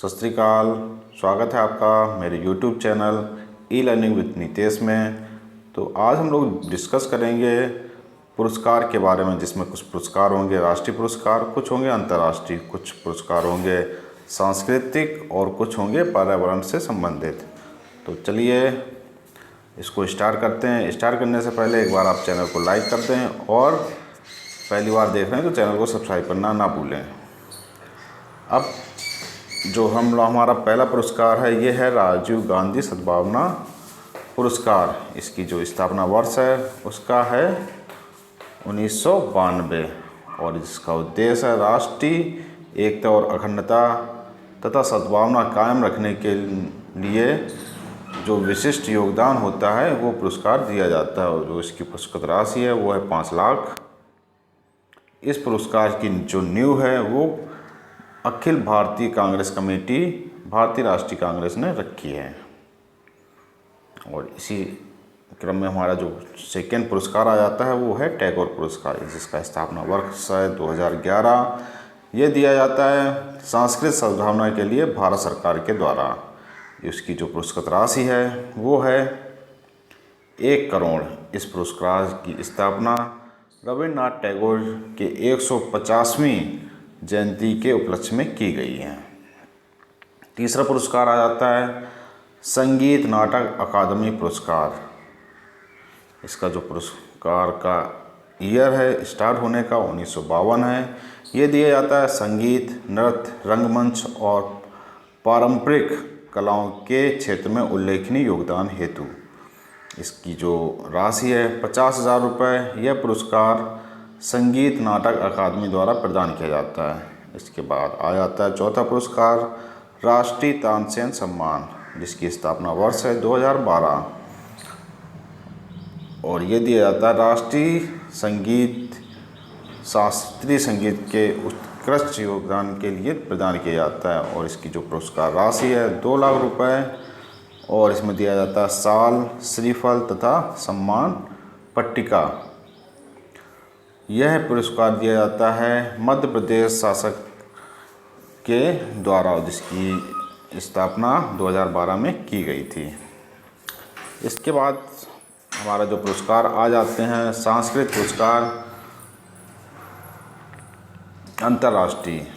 सत श्री अकाल। स्वागत है आपका मेरे YouTube channel e learning with Nitesh में। तो आज हम लोग डिस्कस करेंगे पुरस्कार के बारे में, जिसमें कुछ पुरस्कार होंगे राष्ट्रीय पुरस्कार, कुछ होंगे अंतर्राष्ट्रीय, कुछ पुरस्कार होंगे सांस्कृतिक और कुछ होंगे पर्यावरण से संबंधित। तो चलिए इसको स्टार्ट करते हैं। स्टार्ट करने से पहले एक बार आप चैनल को लाइक कर दें और पहली बार देख रहे हैं तो चैनल को सब्सक्राइब करना ना भूलें। अब जो हमारा पहला पुरस्कार है ये है राजीव गांधी सद्भावना पुरस्कार। इसकी जो स्थापना वर्ष है उसका है 1992 और इसका उद्देश्य है राष्ट्रीय एकता और अखंडता तथा सद्भावना कायम रखने के लिए जो विशिष्ट योगदान होता है वो पुरस्कार दिया जाता है। और जो इसकी पुरस्कृत राशि है वो है 5 लाख। इस पुरस्कार की जो नींव है वो अखिल भारतीय कांग्रेस कमेटी भारतीय राष्ट्रीय कांग्रेस ने रखी है। और इसी क्रम में हमारा जो सेकेंड पुरस्कार आ जाता है वो है टैगोर पुरस्कार, जिसका स्थापना वर्ष है 2011। ये दिया जाता है सांस्कृतिक सद्भावना के लिए भारत सरकार के द्वारा। इसकी जो पुरस्कृत राशि है वो है 1 करोड़। इस पुरस्कार की स्थापना रविन्द्रनाथ टैगोर के 150वीं जयंती के उपलक्ष्य में की गई है। तीसरा पुरस्कार आ जाता है संगीत नाटक अकादमी पुरस्कार। इसका जो पुरस्कार का ईयर है स्टार्ट होने का 1952 है। ये दिया जाता है संगीत, नृत्य, रंगमंच और पारंपरिक कलाओं के क्षेत्र में उल्लेखनीय योगदान हेतु। इसकी जो राशि है 50,000 रुपये। यह पुरस्कार संगीत नाटक अकादमी द्वारा प्रदान किया जाता है। इसके बाद आ जाता है चौथा पुरस्कार राष्ट्रीय तानसेन सम्मान, जिसकी स्थापना वर्ष है 2012 और ये दिया जाता है राष्ट्रीय संगीत शास्त्रीय संगीत के उत्कृष्ट योगदान के लिए प्रदान किया जाता है। और इसकी जो पुरस्कार राशि है 2 लाख रुपये और इसमें दिया जाता है शाल, श्रीफल तथा सम्मान पट्टिका। यह पुरस्कार दिया जाता है मध्य प्रदेश शासक के द्वारा, जिसकी स्थापना 2012 में की गई थी। इसके बाद हमारा जो पुरस्कार आ जाते हैं सांस्कृतिक पुरस्कार अंतर्राष्ट्रीय,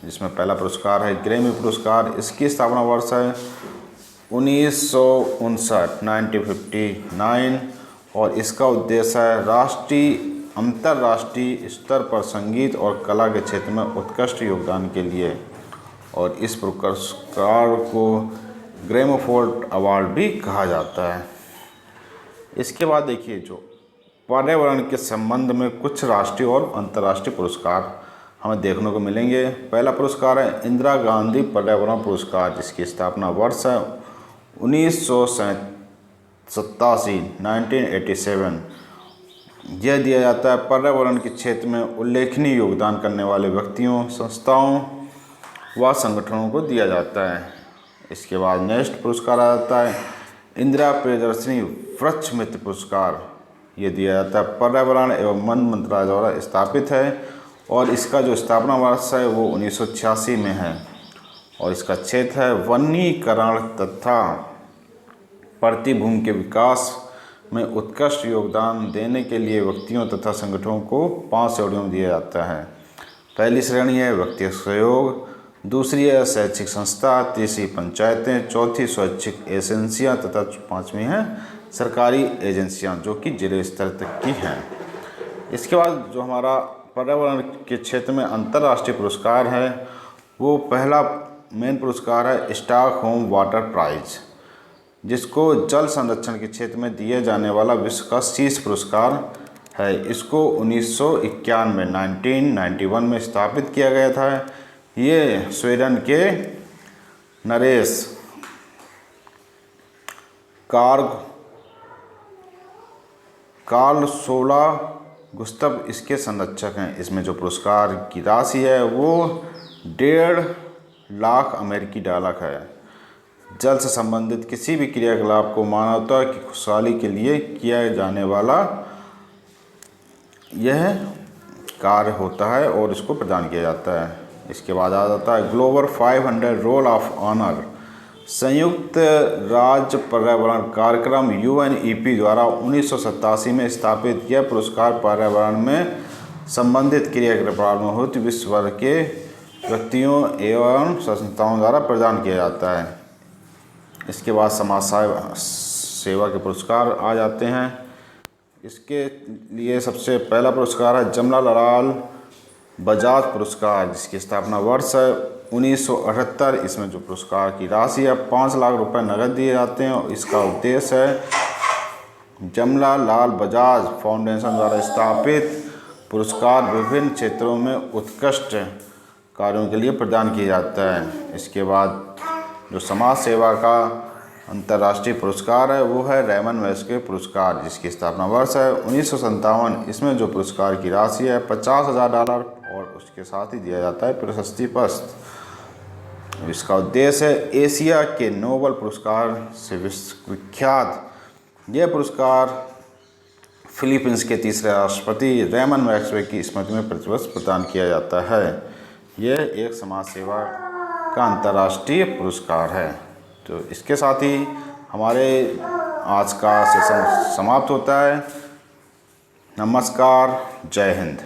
जिसमें पहला पुरस्कार है ग्रैमी पुरस्कार। इसकी स्थापना वर्ष है 1959 और इसका उद्देश्य है राष्ट्रीय अंतर्राष्ट्रीय स्तर पर संगीत और कला के क्षेत्र में उत्कृष्ट योगदान के लिए। और इस पुरस्कार को ग्रैमोफोन अवार्ड भी कहा जाता है। इसके बाद देखिए जो पर्यावरण के संबंध में कुछ राष्ट्रीय और अंतर्राष्ट्रीय पुरस्कार हमें देखने को मिलेंगे। पहला पुरस्कार है इंदिरा गांधी पर्यावरण पुरस्कार, जिसकी स्थापना वर्ष है 1987। यह दिया जाता है पर्यावरण के क्षेत्र में उल्लेखनीय योगदान करने वाले व्यक्तियों, संस्थाओं व संगठनों को दिया जाता है। इसके बाद नेक्स्ट पुरस्कार आ जाता है इंदिरा प्रियदर्शनी वृक्ष मित्र पुरस्कार। ये दिया जाता है पर्यावरण एवं वन मंत्रालय द्वारा स्थापित है और इसका जो स्थापना वर्ष है वो 1986 में है। और इसका क्षेत्र है वनीकरण तथा प्रतिभूमि के विकास में उत्कृष्ट योगदान देने के लिए व्यक्तियों तथा संगठनों को 5 श्रेणियों में दिया जाता है। पहली श्रेणी है व्यक्तिगत सहयोग, दूसरी है शैक्षिक संस्था, तीसरी पंचायतें, चौथी स्वैच्छिक एजेंसियां तथा 5वीं है सरकारी एजेंसियां जो कि जिले स्तर तक की हैं। इसके बाद जो हमारा पर्यावरण के क्षेत्र में अंतर्राष्ट्रीय पुरस्कार है वो पहला मेन पुरस्कार है स्टॉकहोम वाटर प्राइज, जिसको जल संरक्षण के क्षेत्र में दिए जाने वाला विश्व का शीर्ष पुरस्कार है। इसको 1991 में स्थापित किया गया था। ये स्वीडन के नरेश कार्लसोला गुस्तव इसके संरक्षक हैं। इसमें जो पुरस्कार की राशि है वो 1.5 लाख अमेरिकी डॉलर है। जल से संबंधित किसी भी क्रियाकलाप को मानवता की खुशहाली के लिए किया जाने वाला यह कार्य होता है और इसको प्रदान किया जाता है। इसके बाद आ जाता है ग्लोबल 500 रोल ऑफ ऑनर। संयुक्त राज्य पर्यावरण कार्यक्रम UNEP द्वारा 1987 में स्थापित यह पुरस्कार पर्यावरण में संबंधित क्रियाकलापों में होती विश्व भर के व्यक्तियों एवं संस्थाओं द्वारा प्रदान किया जाता है। इसके बाद समाज सेवा के पुरस्कार आ जाते हैं। इसके लिए सबसे पहला पुरस्कार है जमनालाल बजाज पुरस्कार, जिसकी स्थापना वर्ष है 1978। इसमें जो पुरस्कार की राशि है 5 लाख रुपए नगद दिए जाते हैं और इसका उद्देश्य है जमनालाल बजाज फाउंडेशन द्वारा स्थापित पुरस्कार विभिन्न क्षेत्रों में उत्कृष्ट कार्यों के लिए प्रदान किया जाता है। इसके बाद जो समाज सेवा का अंतर्राष्ट्रीय पुरस्कार है वो है रेमन मैग्सेसे पुरस्कार, जिसकी स्थापना वर्ष है 1957। इसमें जो पुरस्कार की राशि है $50,000 और उसके साथ ही दिया जाता है प्रशस्ति पत्र। इसका उद्देश्य है एशिया के नोबेल पुरस्कार से विख्यात यह पुरस्कार फिलीपींस के तीसरे राष्ट्रपति रेमन मैग्सेसे की स्मृति में प्रतिवर्ष प्रदान किया जाता है। यह एक समाज सेवा का अंतर्राष्ट्रीय पुरस्कार है। तो इसके साथ ही हमारे आज का सेशन समाप्त होता है। नमस्कार, जय हिंद।